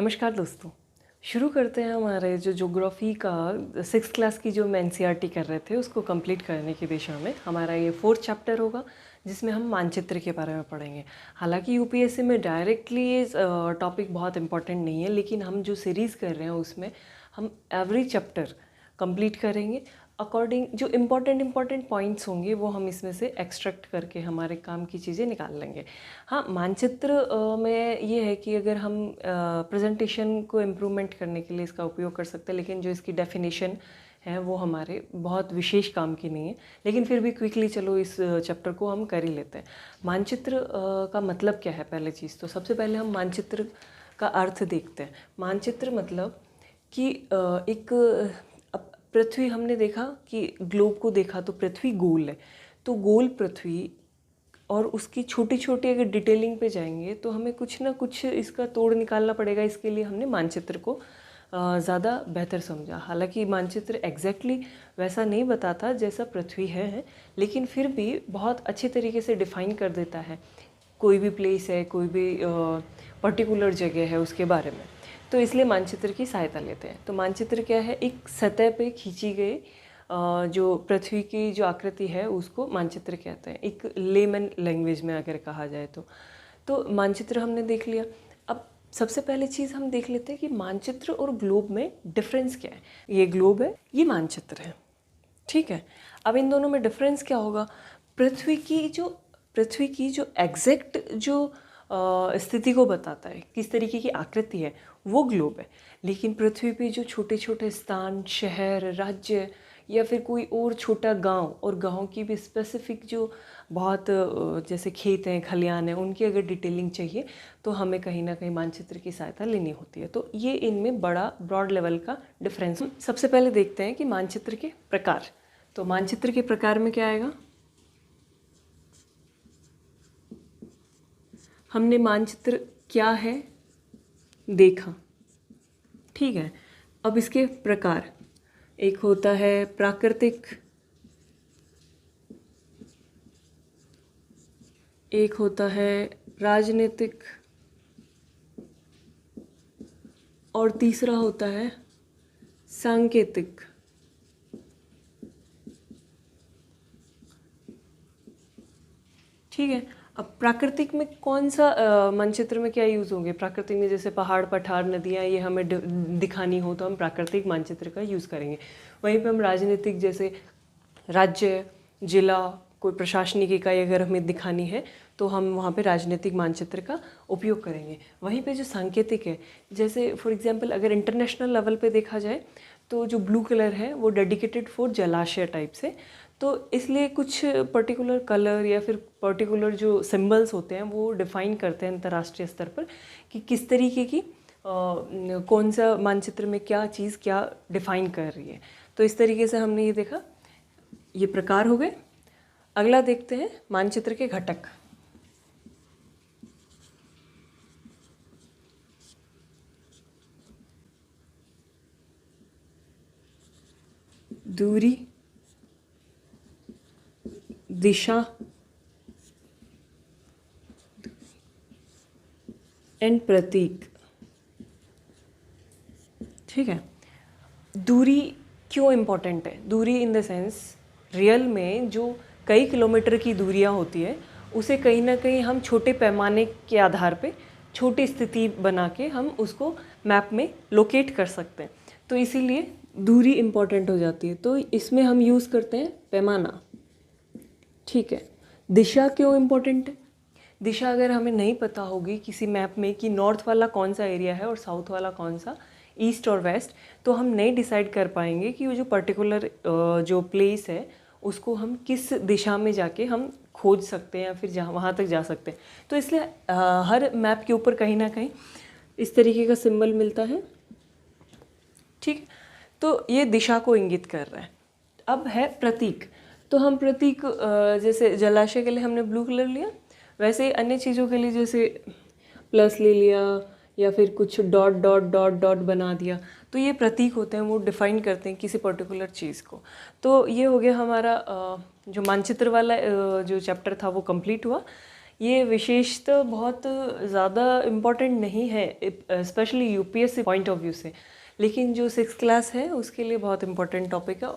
नमस्कार दोस्तों। शुरू करते हैं हमारे जो ज्योग्राफी का 6th क्लास की जो हम एनसीईआरटी कर रहे थे उसको कंप्लीट करने की दिशा में हमारा ये 4th चैप्टर होगा जिसमें हम मानचित्र के बारे में पढ़ेंगे। हालांकि यूपीएससी में डायरेक्टली ये टॉपिक बहुत इंपॉर्टेंट नहीं है, लेकिन हम जो सीरीज़ कर रहे हैं उसमें हम एवरी चैप्टर कंप्लीट करेंगे। अकॉर्डिंग जो इम्पॉर्टेंट पॉइंट्स होंगे वो हम इसमें से एक्सट्रैक्ट करके हमारे काम की चीज़ें निकाल लेंगे। हाँ, मानचित्र में ये है कि अगर हम प्रेजेंटेशन को इम्प्रूवमेंट करने के लिए इसका उपयोग कर सकते हैं, लेकिन जो इसकी डेफिनेशन है वो हमारे बहुत विशेष काम की नहीं है। लेकिन फिर भी क्विकली चलो इस चैप्टर को हम कर ही लेते हैं। मानचित्र का मतलब क्या है? पहले चीज़ तो सबसे पहले हम मानचित्र का अर्थ देखते हैं। मानचित्र मतलब कि एक पृथ्वी, हमने देखा कि ग्लोब को देखा तो पृथ्वी गोल है, तो गोल पृथ्वी और उसकी छोटी छोटी अगर डिटेलिंग पे जाएंगे तो हमें कुछ ना कुछ इसका तोड़ निकालना पड़ेगा। इसके लिए हमने मानचित्र को ज़्यादा बेहतर समझा। हालांकि मानचित्र एग्जैक्टली वैसा नहीं बताता जैसा पृथ्वी है, लेकिन फिर भी बहुत अच्छे तरीके से डिफ़ाइन कर देता है कोई भी प्लेस है, कोई भी पर्टिकुलर जगह है उसके बारे में। तो इसलिए मानचित्र की सहायता लेते हैं। तो मानचित्र क्या है? एक सतह पे खींची गई जो पृथ्वी की जो आकृति है उसको मानचित्र कहते हैं, एक लेमन लैंग्वेज में अगर कहा जाए तो मानचित्र हमने देख लिया। अब सबसे पहले चीज़ हम देख लेते हैं कि मानचित्र और ग्लोब में डिफरेंस क्या है। ये ग्लोब है, ये मानचित्र है, ठीक है। अब इन दोनों में डिफरेंस क्या होगा? पृथ्वी की जो एग्जैक्ट जो स्थिति को बताता है, किस तरीके की आकृति है, वो ग्लोब है। लेकिन पृथ्वी पे जो छोटे छोटे स्थान, शहर, राज्य या फिर कोई और छोटा गांव, और गांव की भी स्पेसिफिक जो बहुत जैसे खेत हैं, खलियान हैं, उनकी अगर डिटेलिंग चाहिए तो हमें कहीं ना कहीं मानचित्र की सहायता लेनी होती है। तो ये इनमें बड़ा ब्रॉड लेवल का डिफरेंस। सबसे पहले देखते हैं कि मानचित्र के प्रकार। तो मानचित्र के प्रकार में क्या आएगा? हमने मानचित्र क्या है देखा, ठीक है। अब इसके प्रकार, एक होता है प्राकृतिक, एक होता है राजनीतिक, और तीसरा होता है सांकेतिक। ठीक है। अब प्राकृतिक में कौन सा मानचित्र में क्या यूज़ होंगे? प्राकृतिक में जैसे पहाड़, पठार, नदियाँ, ये हमें दिखानी हो तो हम प्राकृतिक मानचित्र का यूज़ करेंगे। वहीं पे हम राजनीतिक, जैसे राज्य, जिला, कोई प्रशासनिक इकाई अगर हमें दिखानी है तो हम वहाँ पे राजनीतिक मानचित्र का उपयोग करेंगे। वहीं पे जो सांकेतिक है, जैसे फॉर एग्जांपल अगर इंटरनेशनल लेवल पे देखा जाए तो जो ब्लू कलर है वो डेडिकेटेड फॉर जलाशय टाइप से, तो इसलिए कुछ पर्टिकुलर कलर या फिर पर्टिकुलर जो सिंबल्स होते हैं वो डिफ़ाइन करते हैं अंतर्राष्ट्रीय स्तर पर कि किस तरीके की कौन सा मानचित्र में क्या चीज़ क्या डिफ़ाइन कर रही है। तो इस तरीके से हमने ये देखा, ये प्रकार हो गए। अगला देखते हैं मानचित्र के घटक। दूरी, दिशा एंड प्रतीक, ठीक है। दूरी क्यों इम्पोर्टेंट है? दूरी इन द सेंस, रियल में जो कई किलोमीटर की दूरियां होती है उसे कहीं ना कहीं हम छोटे पैमाने के आधार पे छोटी स्थिति बना के हम उसको मैप में लोकेट कर सकते हैं। तो इसीलिए दूरी इम्पोर्टेंट हो जाती है। तो इसमें हम यूज़ करते हैं पैमाना, ठीक है। दिशा क्यों इम्पोर्टेंट है? दिशा अगर हमें नहीं पता होगी किसी मैप में कि नॉर्थ वाला कौन सा एरिया है और साउथ वाला कौन सा, ईस्ट और वेस्ट, तो हम नहीं डिसाइड कर पाएंगे कि वो जो पर्टिकुलर जो प्लेस है उसको हम किस दिशा में जाके हम खोज सकते हैं या फिर जहाँ वहाँ तक जा सकते हैं। तो इसलिए हर मैप के ऊपर कहीं ना कहीं इस तरीके का सिंबल मिलता है, ठीक। तो ये दिशा को इंगित कर रहा है। अब है प्रतीक। तो हम प्रतीक, जैसे जलाशय के लिए हमने ब्लू कलर लिया, वैसे ही अन्य चीज़ों के लिए जैसे प्लस ले लिया या फिर कुछ डॉट डॉट डॉट डॉट बना दिया, तो ये प्रतीक होते हैं, वो डिफ़ाइन करते हैं किसी पर्टिकुलर चीज़ को। तो ये हो गया हमारा जो मानचित्र वाला जो चैप्टर था वो कंप्लीट हुआ। ये विशेषता बहुत ज़्यादा इम्पॉर्टेंट नहीं है, specially UPSC point of view से, लेकिन जो 6th क्लास है उसके लिए बहुत इम्पोर्टेंट टॉपिक है